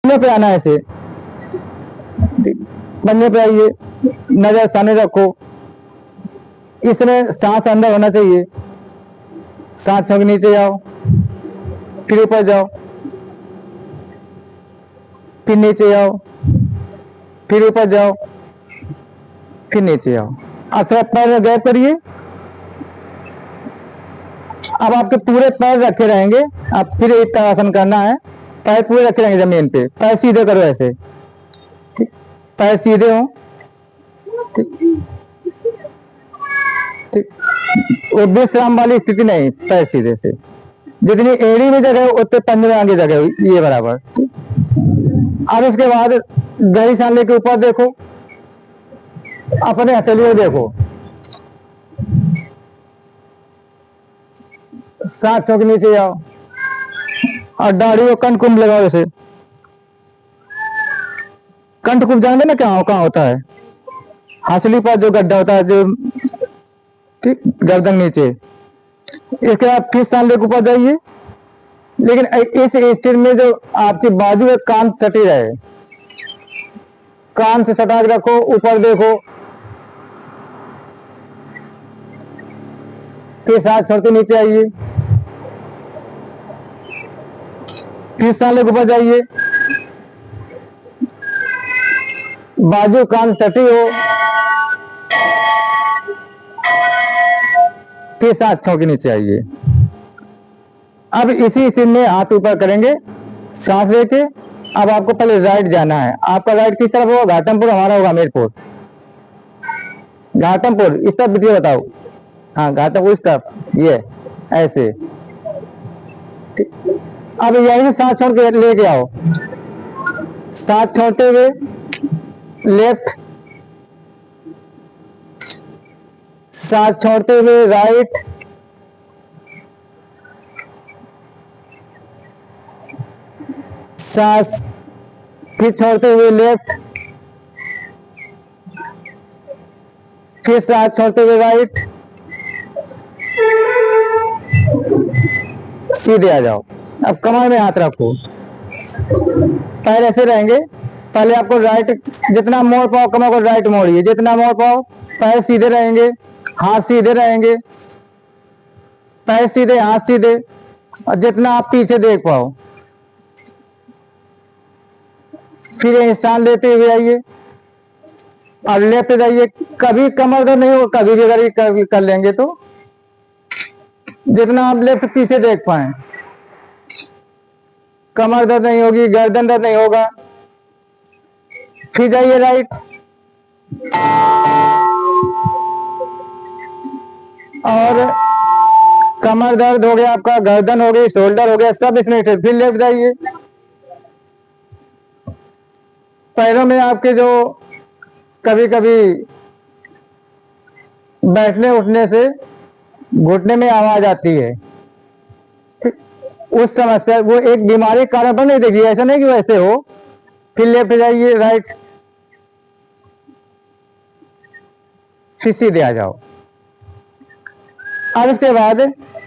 पंजों पे आना है ऐसे, पंजों पे आइए, नजर सामने रखो। इसमें सांस अंदर होना चाहिए। सांस छोड़ के नीचे जाओ, फिर ऊपर जाओ, फिर नीचे जाओ, फिर ऊपर जाओ, फिर नीचे जाओ। अब थोड़ा पैर में गैप करिए। अब आपके पूरे पैर रखे रहेंगे। आप फिर एक आसन करना है, पैर पूरे रखे रहेंगे जमीन पे। पैर सीधे करो ऐसे, ठीक, पैर सीधे हो, ठीक, वो विश्राम वाली स्थिति नहीं, पैर सीधे से। जितनी एड़ी में जगह उतने पंजे में आगे जगह, ये बराबर। अब इसके बाद गहरी सांस लेके ऊपर देखो, अपने हथेलियों देखो, सांस छोड़ के नीचे जाओ और दाढ़ी को कंठ कुंभ लगाओ। जैसे कंठ कुंभ जानते ना कहाँ होता है? हंसली पर जो गड्ढा होता है, जो ठीक गर्दन नीचे। इसके बाद फिर सांस लेके ऊपर जाइए, लेकिन इस स्थिति में जो आपकी बाजू है कान सटी रहे, कान से सटा के रखो, ऊपर देखो। फिर सांस छोड़ते नीचे आइए, फिर सांस लेके ऊपर जाइए, बाजू कान सटी हो, फिर सांस छोड़ के नीचे आइए। अब इसी स्थिति में हाथ ऊपर करेंगे सांस लेके। अब आपको पहले राइट जाना है। आपका राइट किस तरफ होगा? घाटमपुर, हमारा होगा हमीरपुर। घाटमपुर इस तरफ बिटिया बताओ। हाँ, घाटमपुर इस तरफ, ये ऐसे। अब यहीं से सांस छोड़ के लेके आओ। सांस छोड़ते हुए लेफ्ट, सांस छोड़ते हुए राइट, सांस फिर छोड़ते हुए लेफ्ट, फिर सांस छोड़ते हुए राइट, सीधे आ जाओ। अब कमर में हाथ रखो, पैर ऐसे रहेंगे। पहले आपको राइट जितना मोड़ पाओ कमर को राइट मोड़िए, जितना मोड़ पाओ। पैर सीधे रहेंगे, हाथ सीधे रहेंगे, पैर सीधे, हाथ सीधे, और जितना आप पीछे देख पाओ। फिर सांस लेते हुए आइए और लेफ्ट जाइए। कभी कमर दर्द नहीं होगा, कभी भी अगर ये कर लेंगे तो जितना आप लेफ्ट पीछे देख पाए, कमर दर्द नहीं होगी, गर्दन दर्द नहीं होगा। फिर जाइए राइट और कमर दर्द हो गया आपका, गर्दन हो गई, शोल्डर हो गया, सब इसमें। फिर लेफ्ट जाइए। पैरों में आपके जो कभी कभी बैठने उठने से घुटने में आवाज आती है, उस समस्या, वो एक बीमारी कारण पर नहीं देखिए, ऐसा नहीं कि वैसे हो। फिर लेफ्ट जाइए, राइट, फिर सीधे आ जाओ। अब इसके बाद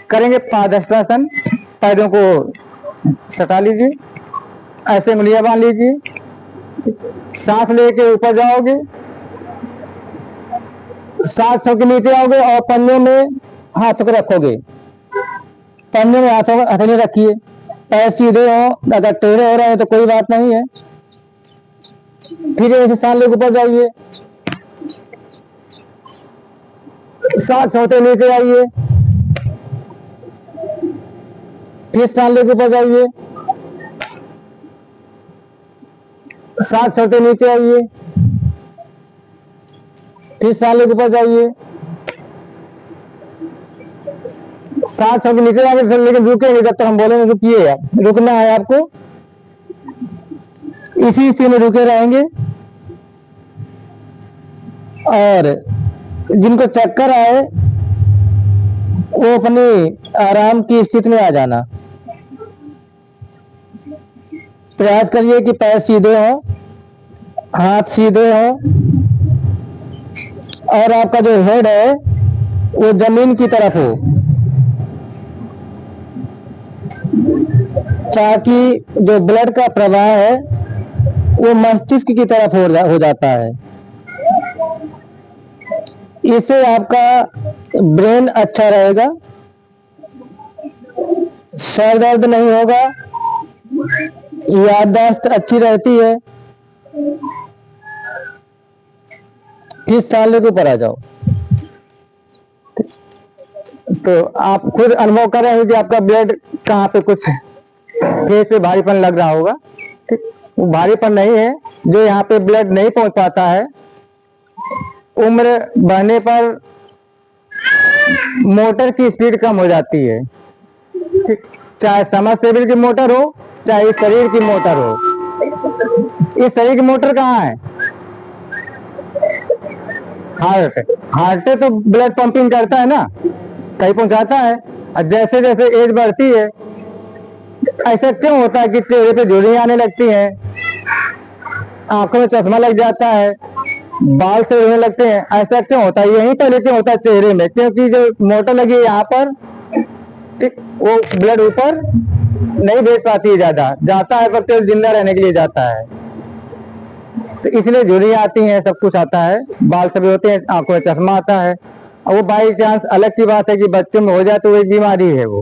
करेंगे पादहस्तासन। पैरों को सटा लीजिए, ऐसे उंगलियां बांध लीजिए, सांस लेके ऊपर जाओगे, सांस छोड़ के नीचे आओगे और पंजों में हाथों को रखोगे। पंजों में हाथों को हथेली रखिए, पैर सीधे हो, अगर टेढ़े हो रहे हैं तो कोई बात नहीं है। फिर ऐसे सांस लेके ऊपर जाइए, सांस छोड़ते नीचे आइए, फिर सांस लेके ऊपर जाइए, सांस छोड़ते नीचे आइए, फिर सांस लेके ऊपर जाइए, सांस छोड़ के नीचे आइए। लेकिन रुकेंगे जब तक हम बोलेंगे रुकिए। आप रुकना है आपको, इसी स्थिति में रुके रहेंगे। और जिनको चक्कर आए वो अपनी आराम की स्थिति में आ जाना। प्रयास करिए कि पैर सीधे हो, हाथ सीधे हो और आपका जो हेड है वो जमीन की तरफ हो, ताकि जो ब्लड का प्रवाह है वो मस्तिष्क की तरफ हो जाता है। इससे आपका ब्रेन अच्छा रहेगा, सर दर्द नहीं होगा, याददाश्त अच्छी रहती है। किस साल के ऊपर आ जाओ, तो आप खुद अनुभव कर रहे हैं कि आपका ब्लड कहाँ पे कुछ फेस पे भारीपन लग रहा होगा। ठीक, वो भारीपन नहीं है, जो यहाँ पे ब्लड नहीं पहुंच पाता है। उम्र बढ़ने पर मोटर की स्पीड कम हो जाती है। ठीक, चाहे समरसेबल की मोटर हो, चाहे इस शरीर की मोटर हो। इस शरीर की मोटर कहाँ है? हार्ट तो ब्लड पंपिंग करता है ना, कहीं पहुंचाता है। और जैसे जैसे एज बढ़ती है, ऐसा क्यों होता है कि चेहरे पे झुर्रियां आने लगती हैं, आंखों में चश्मा लग जाता है, बाल से होने लगते हैं? ऐसा क्यों होता है? यही पहले क्यों होता है चेहरे में? क्योंकि जो मोटर लगी है यहाँ पर, ठीक, वो ब्लड ऊपर नहीं भेज पाती है, ज्यादा जाता है पर केवल जिंदा रहने के लिए जाता है, तो इसलिए झुर्रियां आती हैं, सब कुछ आता है, बाल सभी होते हैं, आंखों में चश्मा आता है। और वो बाई चांस अलग की बात है कि बच्चों में हो जाए तो वो एक बीमारी है वो,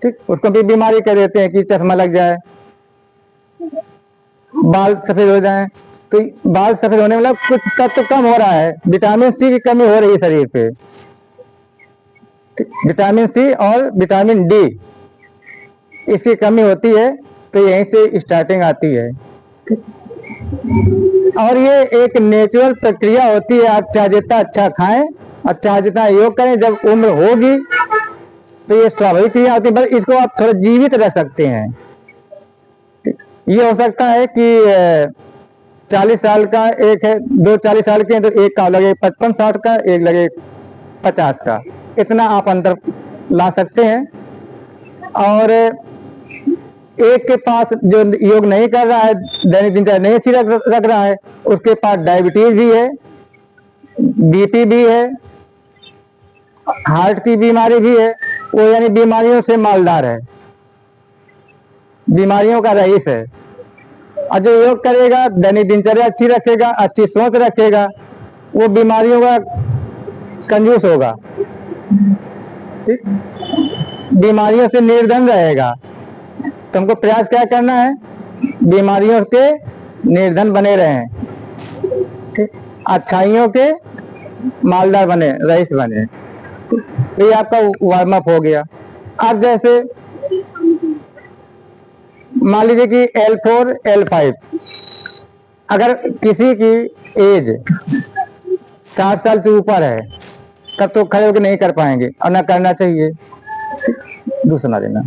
ठीक, उसको भी बीमारी कह देते हैं कि चश्मा लग जाए, बाल सफेद हो जाए। तो बाल सफेद होने मतलब कुछ तत्व कम हो रहा है, विटामिन सी की कमी हो रही है शरीर पे। विटामिन सी और विटामिन डी, इसकी कमी होती है, तो यहीं से स्टार्टिंग आती है। और ये एक नेचुरल प्रक्रिया होती है। आप चाहे जितना अच्छा खाएं और चाहे जितना योग करें, जब उम्र होगी तो ये स्वाभाविक क्रिया होती है, बस इसको आप थोड़ा जीवित रह सकते हैं। ये हो सकता है कि 40 साल का एक है, दो 40 साल के हैं, तो एक का लगे 55-60 का, एक लगे 50 का, इतना आप अंतर ला सकते हैं। और एक के पास जो योग नहीं कर रहा है, दैनिक दिनचर्या नहीं अच्छी रख रहा है, उसके पास डायबिटीज भी है, बीपी भी है, हार्ट की बीमारी भी है, वो यानी बीमारियों से मालदार है, बीमारियों का रईस है। और जो योग करेगा, दैनिक दिनचर्या अच्छी रखेगा, अच्छी सोच रखेगा, वो बीमारियों का कंजूस होगा, ठीक, बीमारियों से निर्धन रहेगा। तो हमको प्रयास क्या करना है? बीमारियों के निर्धन बने रहें, ठीक, अच्छाइयों के मालदार बने, रईस बने। तो ये आपका वार्म अप हो गया। अब जैसे मान लीजिए कि L4 L5, अगर किसी की एज 60 साल से ऊपर है, तब तो खड़े होकर नहीं कर पाएंगे और ना करना चाहिए। दूसरा देना,